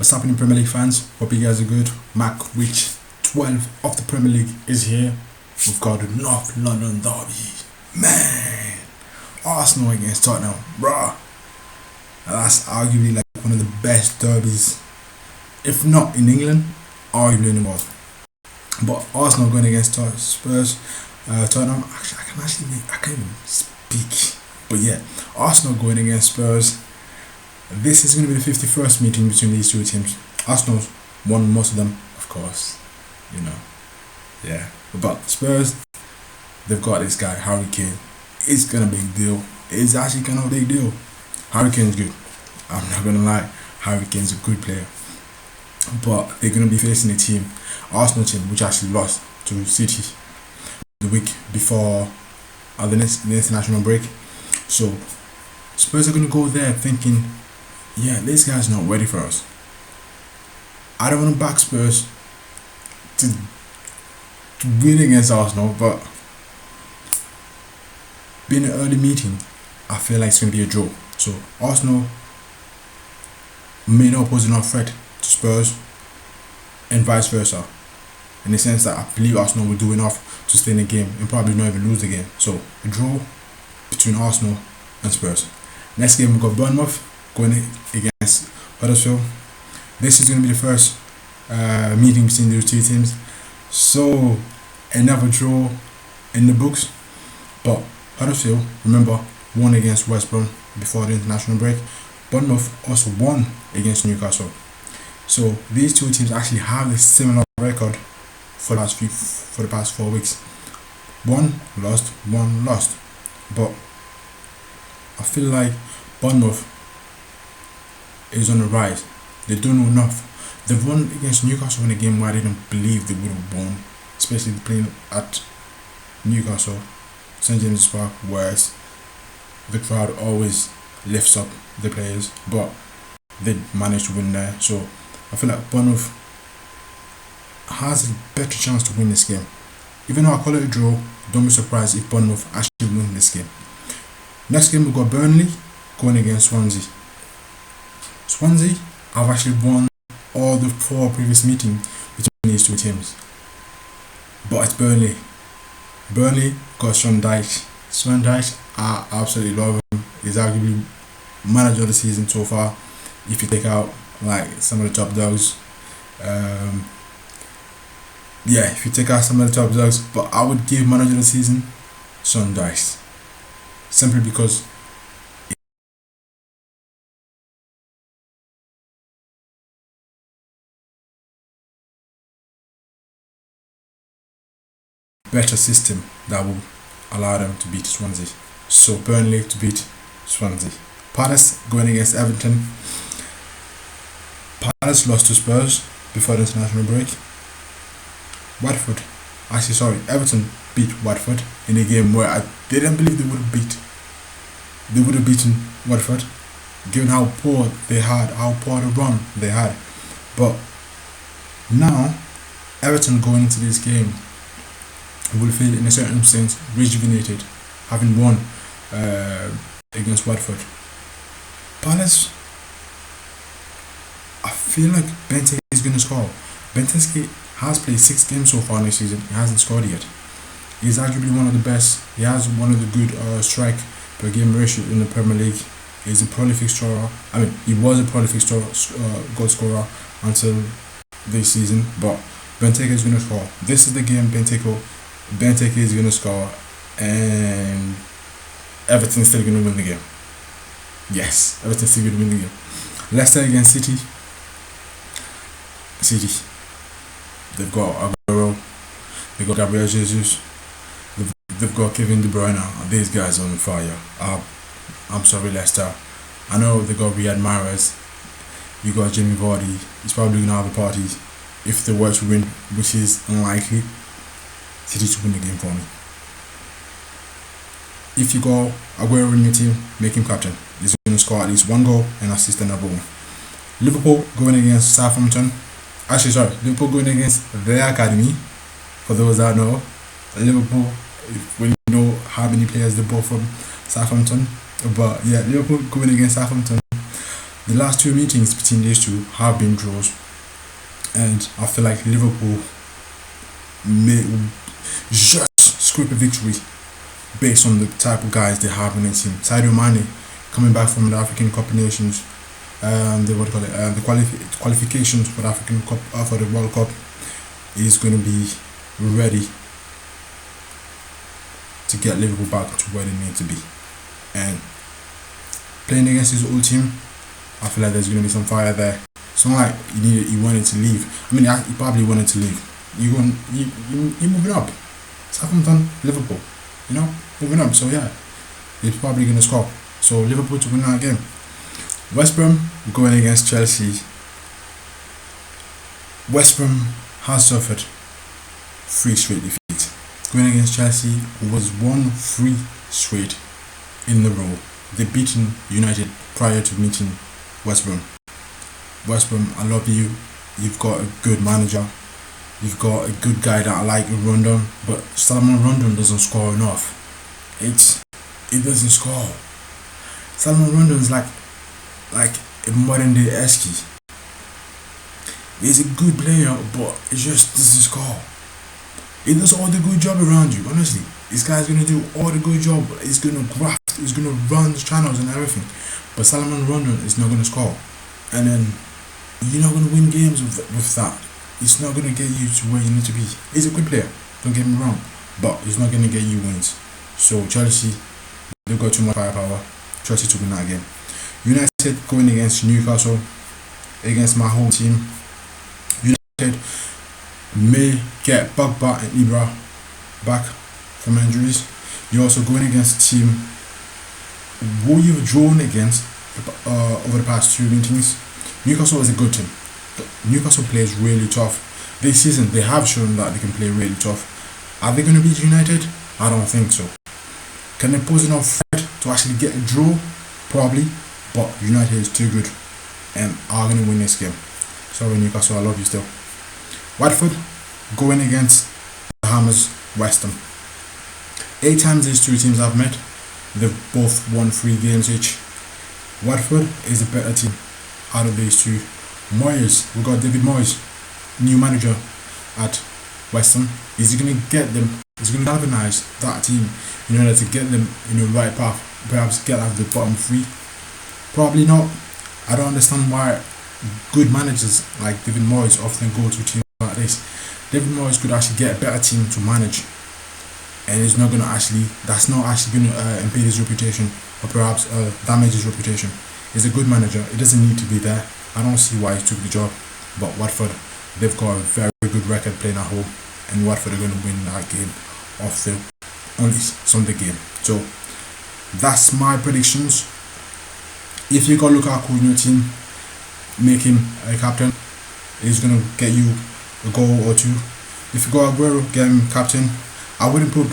What's happening, Premier League fans? Hope you guys are good. Matchweek 12 of the Premier League is here. We've got the North London derby. Man, Arsenal against Tottenham, bruh. That's arguably like one of the best derbies, if not in England, arguably in the world. But Arsenal going against Spurs, Tottenham. Actually, I can't even speak. But yeah, Arsenal going against Spurs. This is going to be the 51st meeting between these two teams. Arsenal's won most of them, of course. You know, yeah. But Spurs, they've got this guy, Harry Kane. It's gonna be a big deal. It's actually kind of a big deal. Harry Kane's good. I'm not gonna lie. Harry Kane's a good player. But they're gonna be facing a team, Arsenal team, which actually lost to City the week before the international break. So Spurs are gonna go there thinking, yeah, this guy's not ready for us. I don't want to back Spurs to win against Arsenal, but being an early meeting, I feel like it's going to be a draw. So Arsenal may not pose enough threat to Spurs and vice versa, in the sense that I believe Arsenal will do enough to stay in the game and probably not even lose the game. So a draw between Arsenal and Spurs. Next game we've got Bournemouth going against Huddersfield. This is going to be the first meeting between those two teams. So another draw in the books. But Huddersfield, remember, won against West Brom before the international break. Bournemouth also won against Newcastle. So these two teams actually have a similar record for the past 4 weeks. One lost. But I feel like Bournemouth is on the rise. They don't know enough. They've won against Newcastle in a game where I didn't believe they would have won, especially playing at Newcastle, St James's Park, where the crowd always lifts up the players, but they managed to win there. So I feel like Bournemouth has a better chance to win this game. Even though I call it a draw, don't be surprised if Bournemouth actually win this game. Next game we've got Burnley going against Swansea. Swansea have actually won all the 4 previous meetings between these two teams. But it's Burnley. Burnley got Sean Dyche. Sean Dyche, I absolutely love him. He's arguably manager of the season so far, if you take out like some of the top dogs. If you take out some of the top dogs, but I would give manager of the season Sean Dyche, simply because better system that will allow them to beat Swansea. So Burnley to beat Swansea. Palace going against Everton. Palace lost to Spurs before the international break. Everton beat Watford in a game where I didn't believe they would have beaten Watford, given how poor the run they had. But now Everton going into this game will feel in a certain sense rejuvenated, having won against Watford. Palace, I feel like Benteke is going to score. Benteke has played 6 games so far this season. He hasn't scored yet. He's arguably one of the best. He has one of the good strike per game ratio in the Premier League. He's a prolific scorer. He was a prolific goal scorer until this season. But Benteke is going to score. This is the game Benteke is going to score, and Everton's still going to win the game. Yes, Everton's still going to win the game. Leicester against City. They've got Aguero, they've got Gabriel Jesus, they've got Kevin De Bruyne. These guys are on fire. I'm sorry, Leicester. I know they got Riyad Mahrez. You got Jamie Vardy. He's probably going to have a party if they were to win, which is unlikely. City to win the game for me. If you got Aguero in your team, make him captain. He's going to score at least 1 goal and assist another one. Liverpool going against Southampton. Liverpool going against their academy. For those that know, Liverpool, when you know how many players they bought from Southampton. But yeah, Liverpool going against Southampton. The last two meetings between these two have been draws, and I feel like Liverpool may just scrape a victory based on the type of guys they have in their team. Sadio Mane coming back from the African Cup of Nations, the qualifications for the African Cup, for the World Cup, is going to be ready to get Liverpool back to where they need to be. And playing against his old team, I feel like there's going to be some fire there. It's not like he wanted to leave. I mean, he probably wanted to leave. You're moving up. Southampton, Liverpool, moving up. So yeah, he's probably going to score. So Liverpool to win that game. West Brom going against Chelsea. West Brom has suffered 3 straight defeats. Going against Chelsea was 1-3 straight in the row. They've beaten United prior to meeting West Brom. West Brom, I love you. You've got a good manager. You've got a good guy that I like in Rondon, but Salomon Rondon doesn't score enough. It doesn't score. Salomon Rondon is like a modern day Eski. He's a good player, but it just doesn't score. He does all the good job around you, honestly. This guy's gonna do all the good job. He's gonna graft, he's gonna run the channels and everything. But Salomon Rondon is not gonna score. And then you're not gonna win games with that. It's not gonna get you to where you need to be. He's a good player, don't get me wrong, but he's not gonna get you wins. So Chelsea, they've got too much firepower. Chelsea to win that game. United going against Newcastle, against my home team. United may get Pogba and Ibra back from injuries. You're also going against a team who you've drawn against over the past 2 meetings. Newcastle is a good team. Newcastle plays really tough. This season they have shown that they can play really tough. Are they going to beat United? I don't think so. Can they pose enough threat to actually get a draw? Probably, but United is too good and are going to win this game. Sorry Newcastle, I love you still. Watford going against the Hammers, West Ham. 8 times these two teams have met. They've both won 3 games each. Watford is a better team out of these two. Moyes, we got David Moyes, new manager at West Ham. Is he going to get them? Is he going to galvanise that team in order to get them in the right path? Perhaps get out of the bottom 3? Probably not. I don't understand why good managers like David Moyes often go to teams like this. David Moyes could actually get a better team to manage, and it's not going to actually. That's not actually going to impede his reputation, or perhaps damage his reputation. He's a good manager. He doesn't need to be there. I don't see why he took the job. But Watford, they've got a very good record playing at home, and Watford are going to win that game off the only Sunday game. So that's my predictions. If you got Lukaku in your team, make him a captain. He's going to get you a goal or 2. If you got Aguero, get him captain. I wouldn't put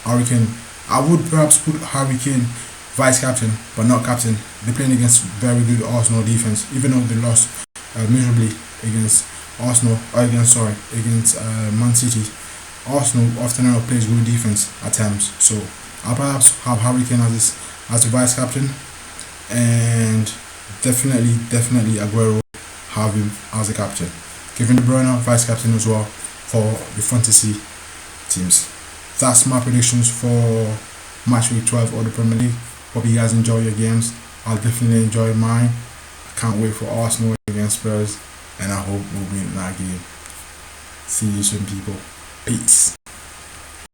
Harry Kane. I would perhaps put Harry Kane vice captain, but not captain. They're playing against very good Arsenal defense, even though they lost miserably against against Man City. Arsenal often plays good defense at times, so I'll perhaps have Harry Kane as the vice captain, and definitely Aguero have him as a captain. Kevin De Bruyne vice captain as well for the fantasy teams. That's my predictions for Matchweek 12 or the Premier League. Hope you guys enjoy your games. I'll definitely enjoy mine. I can't wait for Arsenal against Spurs, and I hope we'll win that game. See you soon, people. Peace.